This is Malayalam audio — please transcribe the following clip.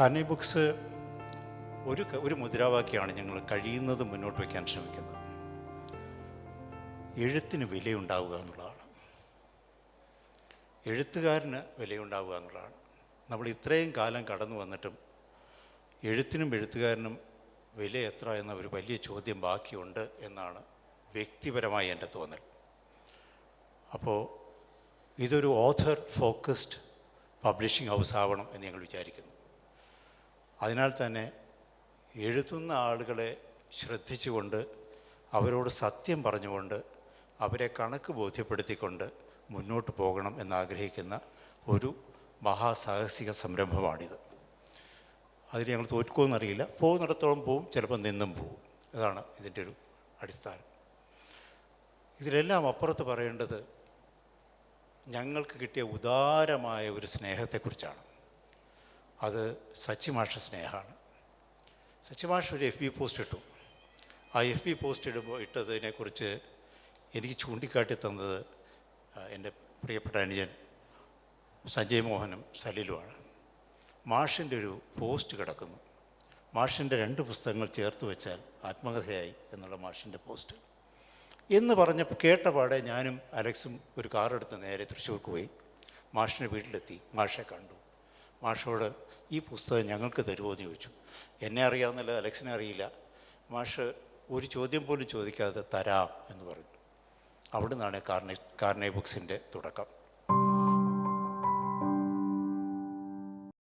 കാർണി ബുക്സ് ഒരു മുദ്രാവാക്യമാണ് ഞങ്ങൾ കഴിയുന്നത് മുന്നോട്ട് വയ്ക്കാൻ ശ്രമിക്കുന്നത്. എഴുത്തിന് വിലയുണ്ടാവുക എന്നുള്ളതാണ്. എഴുത്തുകാരന് വിലയുണ്ടാവുക എന്നുള്ളതാണ്. നമ്മൾ ഇത്രയും കാലം കടന്നു വന്നിട്ടും എഴുത്തിനും എഴുത്തുകാരനും വില എത്ര എന്ന ഒരു വലിയ ചോദ്യം ബാക്കിയുണ്ട് എന്നാണ് വ്യക്തിപരമായി എൻ്റെ തോന്നൽ. അപ്പോൾ ഇതൊരു ഓഥർ ഫോക്കസ്ഡ് പബ്ലിഷിംഗ് ഹൗസ് ആവണം എന്ന് ഞങ്ങൾ വിചാരിക്കുന്നു. അതിനാൽ തന്നെ എഴുതുന്ന ആളുകളെ ശ്രദ്ധിച്ചുകൊണ്ട് അവരോട് സത്യം പറഞ്ഞുകൊണ്ട് അവരെ കണക്ക് ബോധ്യപ്പെടുത്തിക്കൊണ്ട് മുന്നോട്ട് പോകണം എന്നാഗ്രഹിക്കുന്ന ഒരു മഹാസാഹസിക സംരംഭമാണിത്. അതിന് ഞങ്ങൾ തോൽക്കുമെന്നറിയില്ല. പോകുന്നിടത്തോളം പോവും, ചിലപ്പോൾ നിന്നും പോവും. അതാണ് ഇതിൻ്റെ ഒരു അടിസ്ഥാനം. ഇതിലെല്ലാം അപ്പുറത്ത് പറയേണ്ടത് ഞങ്ങൾക്ക് കിട്ടിയ ഉദാരമായ ഒരു സ്നേഹത്തെക്കുറിച്ചാണ്. അത് സച്ചിമാഷ സ്നേഹമാണ്. സച്ചിമാഷ ഒരു FB പോസ്റ്റ് ഇട്ടു. ആ FB പോസ്റ്റ് ഇട്ടതിനെക്കുറിച്ച് എനിക്ക് ചൂണ്ടിക്കാട്ടി തന്നത് എൻ്റെ പ്രിയപ്പെട്ട അനുജൻ സഞ്ജയ് മോഹനും സലിലുമാണ്. മാഷിൻ്റെ ഒരു പോസ്റ്റ് കിടക്കുന്നു. മാഷിൻ്റെ 2 പുസ്തകങ്ങൾ ചേർത്ത് വെച്ചാൽ ആത്മകഥയായി എന്നുള്ള മാഷിൻ്റെ പോസ്റ്റ് എന്ന് പറഞ്ഞപ്പോൾ കേട്ടപാടെ ഞാനും അലക്സും ഒരു കാറെടുത്ത് നേരെ തൃശ്ശൂർക്ക് പോയി. മാഷിൻ്റെ വീട്ടിലെത്തി. മാഷെ കണ്ടു. മാഷോട് ഈ പുസ്തകം ഞങ്ങൾക്ക് തരുമോ എന്ന് ചോദിച്ചു. എന്നെ അറിയാവുന്നില്ല, അലക്സിനെ അറിയില്ല. മാഷ് ഒരു ചോദ്യം പോലും ചോദിക്കാതെ തരാം എന്ന് പറഞ്ഞു. അവിടെ നിന്നാണ് കാർണി ബുക്സിൻ്റെ തുടക്കം.